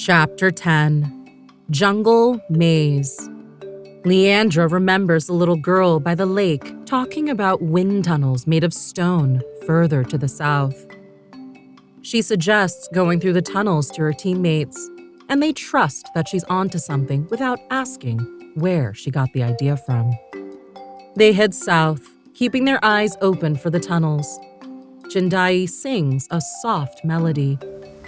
Chapter 10 Jungle Maze. Leandra remembers the little girl by the lake talking about wind tunnels made of stone further to the south. She suggests going through the tunnels to her teammates, and they trust that she's onto something without asking where she got the idea from. They head south, keeping their eyes open for the tunnels. Jindai sings a soft melody,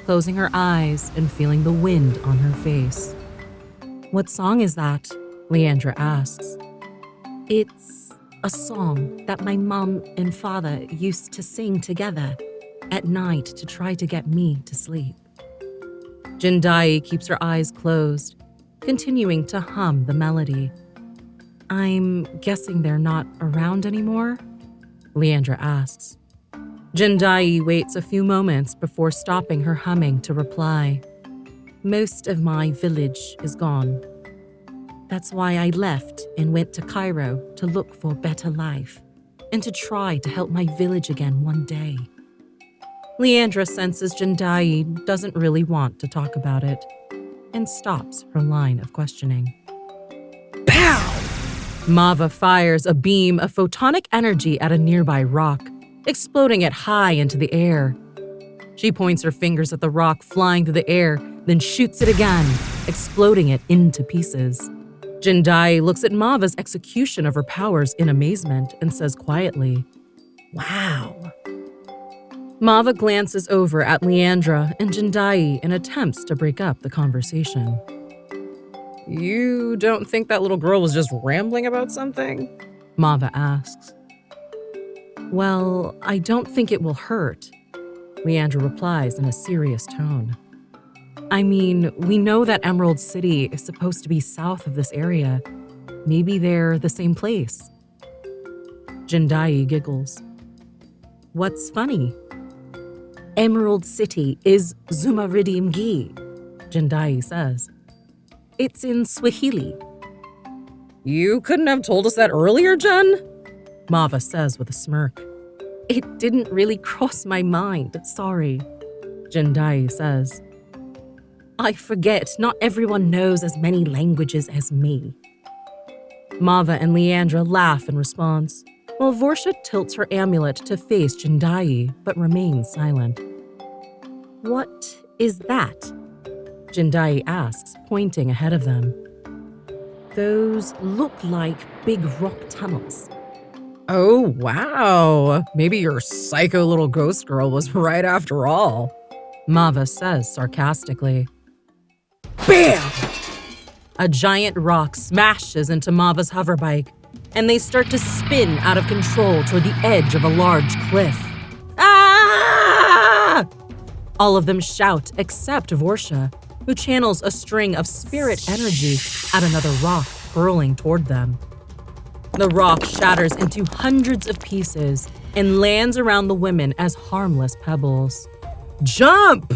closing her eyes and feeling the wind on her face. "What song is that?" Leandra asks. "It's a song that my mom and father used to sing together at night to try to get me to sleep." Jindai keeps her eyes closed, continuing to hum the melody. "I'm guessing they're not around anymore?" Leandra asks. Jindai waits a few moments before stopping her humming to reply. "Most of my village is gone. That's why I left and went to Cairo to look for a better life and to try to help my village again one day." Leandra senses Jindai doesn't really want to talk about it and stops her line of questioning. Pow! Mava fires a beam of photonic energy at a nearby rock, exploding it high into the air. She points her fingers at the rock flying through the air, then shoots it again, exploding it into pieces. Jindai looks at Mava's execution of her powers in amazement and says quietly, "Wow." Mava glances over at Leandra and Jindai and attempts to break up the conversation. "You don't think that little girl was just rambling about something?" Mava asks. "Well, I don't think it will hurt," Leandra replies in a serious tone. "I mean, we know that Emerald City is supposed to be south of this area. Maybe they're the same place." Jindai giggles. "What's funny?" "Emerald City is Zumaridimgi," Jindai says. "It's in Swahili." "You couldn't have told us that earlier, Jen?" Mava says with a smirk. "It didn't really cross my mind, sorry," Jindai says. "I forget not everyone knows as many languages as me." Mava and Leandra laugh in response, while Vorsha tilts her amulet to face Jindai but remains silent. "What is that?" Jindai asks, pointing ahead of them. "Those look like big rock tunnels." "Oh, wow. Maybe your psycho little ghost girl was right after all," Mava says sarcastically. Bam! A giant rock smashes into Mava's hoverbike, and they start to spin out of control toward the edge of a large cliff. Ah! All of them shout except Vorsha, who channels a string of spirit energy at another rock hurling toward them. The rock shatters into hundreds of pieces and lands around the women as harmless pebbles. "Jump!"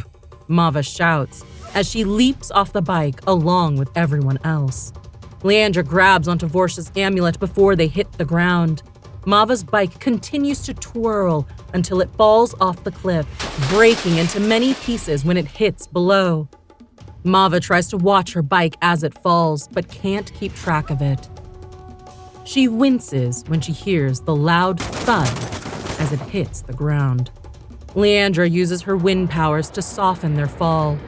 Mava shouts as she leaps off the bike along with everyone else. Leandra grabs onto Vorsha's amulet before they hit the ground. Mava's bike continues to twirl until it falls off the cliff, breaking into many pieces when it hits below. Mava tries to watch her bike as it falls, but can't keep track of it. She winces when she hears the loud thud as it hits the ground. Leandra uses her wind powers to soften their fall.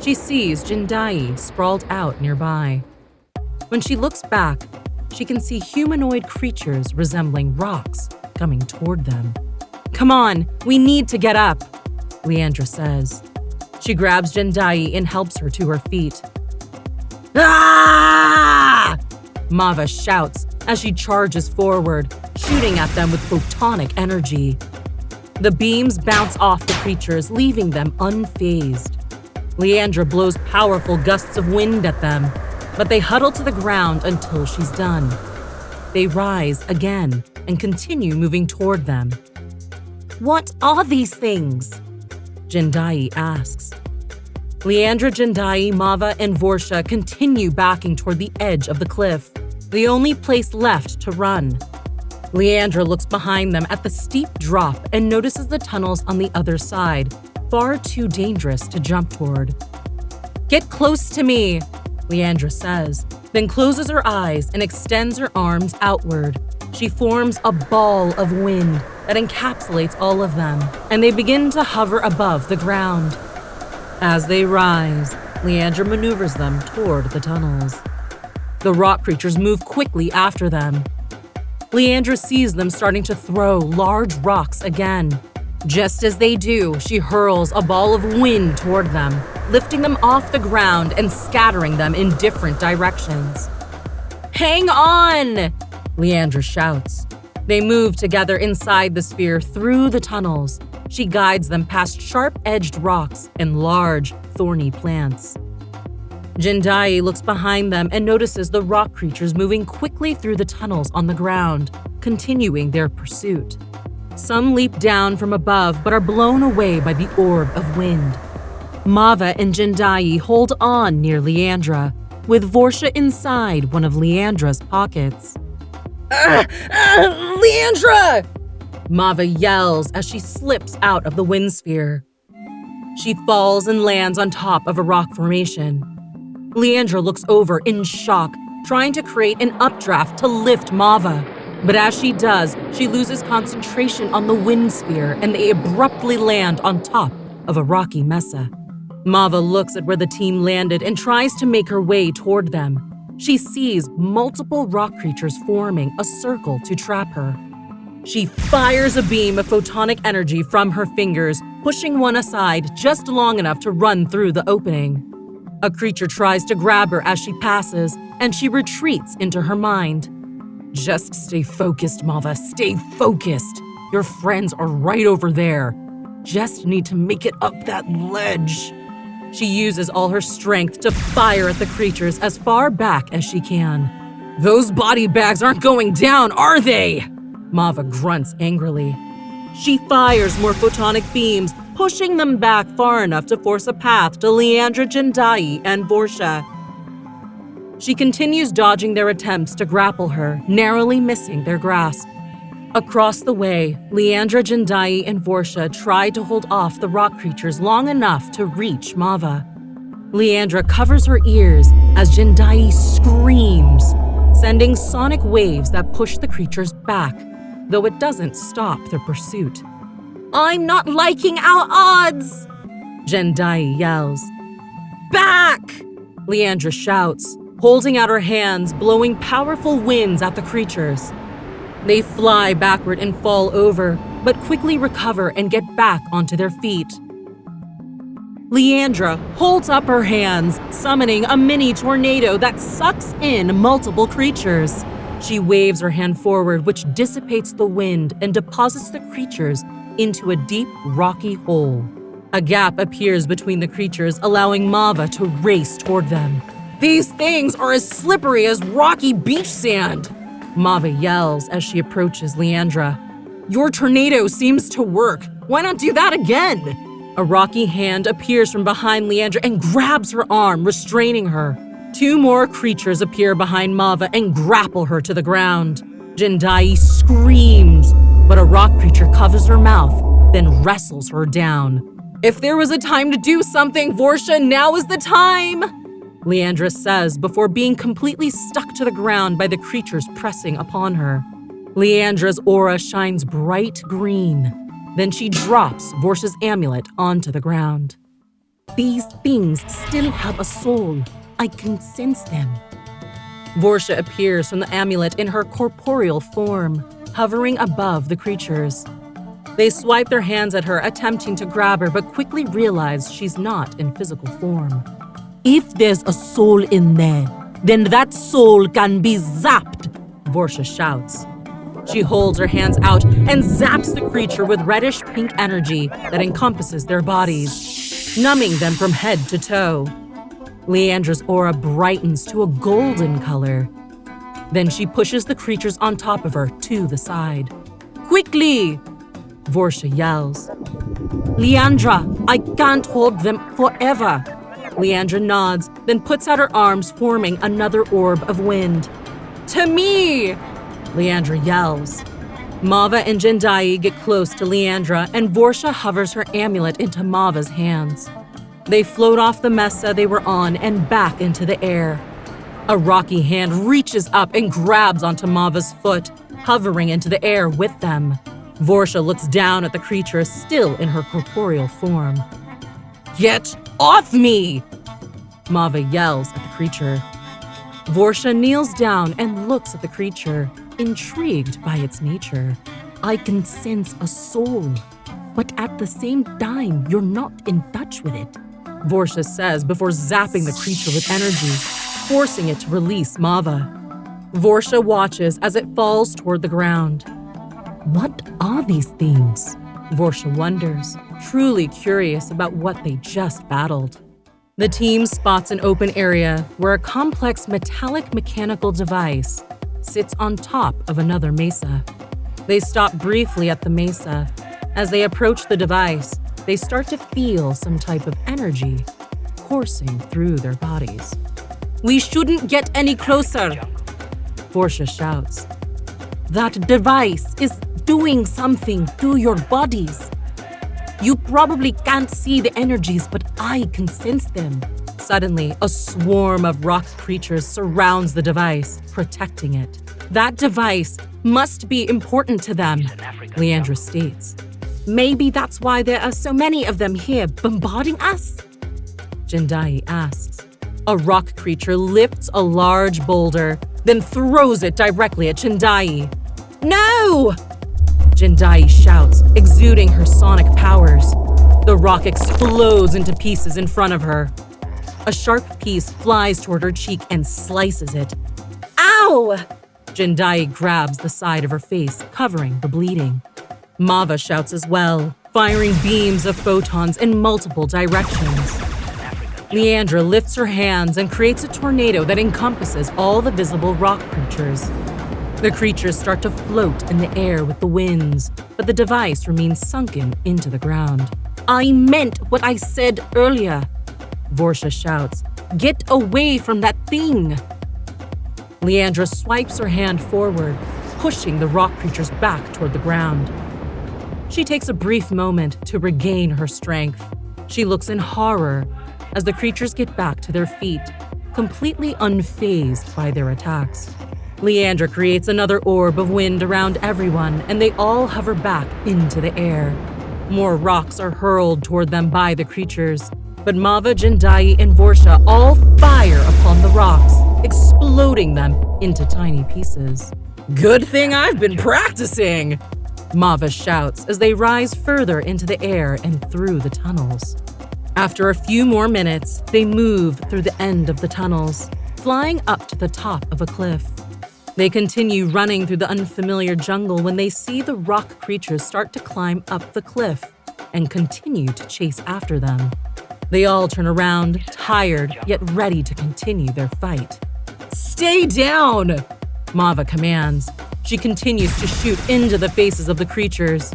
She sees Jindai sprawled out nearby. When she looks back, she can see humanoid creatures resembling rocks coming toward them. "Come on, we need to get up," Leandra says. She grabs Jindai and helps her to her feet. "Ah!" Mava shouts as she charges forward, shooting at them with photonic energy. The beams bounce off the creatures, leaving them unfazed. Leandra blows powerful gusts of wind at them, but they huddle to the ground until she's done. They rise again and continue moving toward them. "What are these things?" Jindai asks. Leandra, Jindai, Mava, and Vorsha continue backing toward the edge of the cliff, the only place left to run. Leandra looks behind them at the steep drop and notices the tunnels on the other side, far too dangerous to jump toward. "Get close to me," Leandra says, then closes her eyes and extends her arms outward. She forms a ball of wind that encapsulates all of them, and they begin to hover above the ground. As they rise, Leandra maneuvers them toward the tunnels. The rock creatures move quickly after them. Leandra sees them starting to throw large rocks again. Just as they do, she hurls a ball of wind toward them, lifting them off the ground and scattering them in different directions. "Hang on!" Leandra shouts. They move together inside the sphere through the tunnels. She guides them past sharp-edged rocks and large, thorny plants. Jindai looks behind them and notices the rock creatures moving quickly through the tunnels on the ground, continuing their pursuit. Some leap down from above but are blown away by the orb of wind. Mava and Jindai hold on near Leandra, with Vorsha inside one of Leandra's pockets. Leandra! Mava yells as she slips out of the wind sphere. She falls and lands on top of a rock formation. Leandra looks over in shock, trying to create an updraft to lift Mava. But as she does, she loses concentration on the wind sphere and they abruptly land on top of a rocky mesa. Mava looks at where the team landed and tries to make her way toward them. She sees multiple rock creatures forming a circle to trap her. She fires a beam of photonic energy from her fingers, pushing one aside just long enough to run through the opening. A creature tries to grab her as she passes, and she retreats into her mind. "Just stay focused, Mava, stay focused. Your friends are right over there. Just need to make it up that ledge." She uses all her strength to fire at the creatures as far back as she can. "Those body bags aren't going down, are they?" Mava grunts angrily. She fires more photonic beams, pushing them back far enough to force a path to Leandra, Jindai, and Vorsha. She continues dodging their attempts to grapple her, narrowly missing their grasp. Across the way, Leandra, Jindai, and Vorsha try to hold off the rock creatures long enough to reach Mava. Leandra covers her ears as Jindai screams, sending sonic waves that push the creatures back, though it doesn't stop their pursuit. "I'm not liking our odds!" Jindai yells. "Back!" Leandra shouts, holding out her hands, blowing powerful winds at the creatures. They fly backward and fall over, but quickly recover and get back onto their feet. Leandra holds up her hands, summoning a mini tornado that sucks in multiple creatures. She waves her hand forward, which dissipates the wind and deposits the creatures into a deep, rocky hole. A gap appears between the creatures, allowing Mava to race toward them. "These things are as slippery as rocky beach sand!" Mava yells as she approaches Leandra. "Your tornado seems to work. Why not do that again?" A rocky hand appears from behind Leandra and grabs her arm, restraining her. Two more creatures appear behind Mava and grapple her to the ground. Jindai screams, but a rock creature covers her mouth, then wrestles her down. "If there was a time to do something, Vorsha, now is the time!" Leandra says before being completely stuck to the ground by the creatures pressing upon her. Leandra's aura shines bright green. Then she drops Vorsha's amulet onto the ground. "These things still have a soul. I can sense them." Vorsha appears from the amulet in her corporeal form, hovering above the creatures. They swipe their hands at her, attempting to grab her, but quickly realize she's not in physical form. "If there's a soul in there, then that soul can be zapped," Vorsha shouts. She holds her hands out and zaps the creature with reddish-pink energy that encompasses their bodies, numbing them from head to toe. Leandra's aura brightens to a golden color. Then she pushes the creatures on top of her to the side. "Quickly!" Vorsha yells. "Leandra, I can't hold them forever." Leandra nods, then puts out her arms, forming another orb of wind. "To me!" Leandra yells. Mava and Jindai get close to Leandra, and Vorsha hovers her amulet into Mava's hands. They float off the mesa they were on and back into the air. A rocky hand reaches up and grabs onto Mava's foot, hovering into the air with them. Vorsha looks down at the creature still in her corporeal form. "Get off me!" Mava yells at the creature. Vorsha kneels down and looks at the creature, intrigued by its nature. "I can sense a soul, but at the same time, you're not in touch with it," Vorsha says before zapping the creature with energy, forcing it to release Mava. Vorsha watches as it falls toward the ground. "What are these things?" Vorsha wonders, truly curious about what they just battled. The team spots an open area where a complex metallic mechanical device sits on top of another mesa. They stop briefly at the mesa. As they approach the device, they start to feel some type of energy coursing through their bodies. "We shouldn't get any closer," Vorsha shouts. "That device is doing something to your bodies. You probably can't see the energies, but I can sense them." Suddenly, a swarm of rock creatures surrounds the device, protecting it. "That device must be important to them," Leandra states. "Maybe that's why there are so many of them here bombarding us?" Jindai asks. A rock creature lifts a large boulder, then throws it directly at Jindai. "No!" Jindai shouts, exuding her sonic powers. The rock explodes into pieces in front of her. A sharp piece flies toward her cheek and slices it. "Ow!" Jindai grabs the side of her face, covering the bleeding. Mava shouts as well, firing beams of photons in multiple directions. Leandra lifts her hands and creates a tornado that encompasses all the visible rock creatures. The creatures start to float in the air with the winds, but the device remains sunken into the ground. "I meant what I said earlier," Vorsha shouts. "Get away from that thing!" Leandra swipes her hand forward, pushing the rock creatures back toward the ground. She takes a brief moment to regain her strength. She looks in horror as the creatures get back to their feet, completely unfazed by their attacks. Leandra creates another orb of wind around everyone, and they all hover back into the air. More rocks are hurled toward them by the creatures, but Mava, Jindai, and Vorsha all fire upon the rocks, exploding them into tiny pieces. "Good thing I've been practicing!" Mava shouts as they rise further into the air and through the tunnels. After a few more minutes, they move through the end of the tunnels, flying up to the top of a cliff. They continue running through the unfamiliar jungle when they see the rock creatures start to climb up the cliff and continue to chase after them. They all turn around, tired yet ready to continue their fight. "Stay down!" Mava commands. She continues to shoot into the faces of the creatures.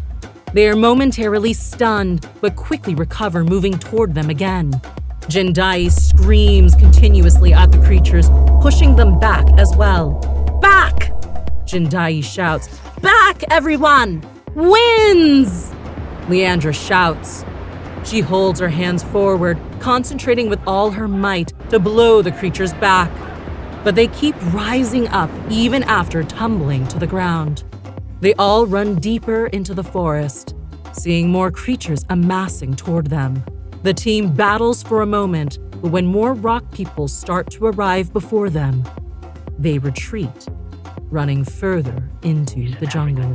They are momentarily stunned, but quickly recover, moving toward them again. Jindai screams continuously at the creatures, pushing them back as well. "Back!" Jindai shouts. "Back, everyone! Wins!" Leandra shouts. She holds her hands forward, concentrating with all her might to blow the creatures back. But they keep rising up even after tumbling to the ground. They all run deeper into the forest, seeing more creatures amassing toward them. The team battles for a moment, but when more rock people start to arrive before them, they retreat, running further into the jungle.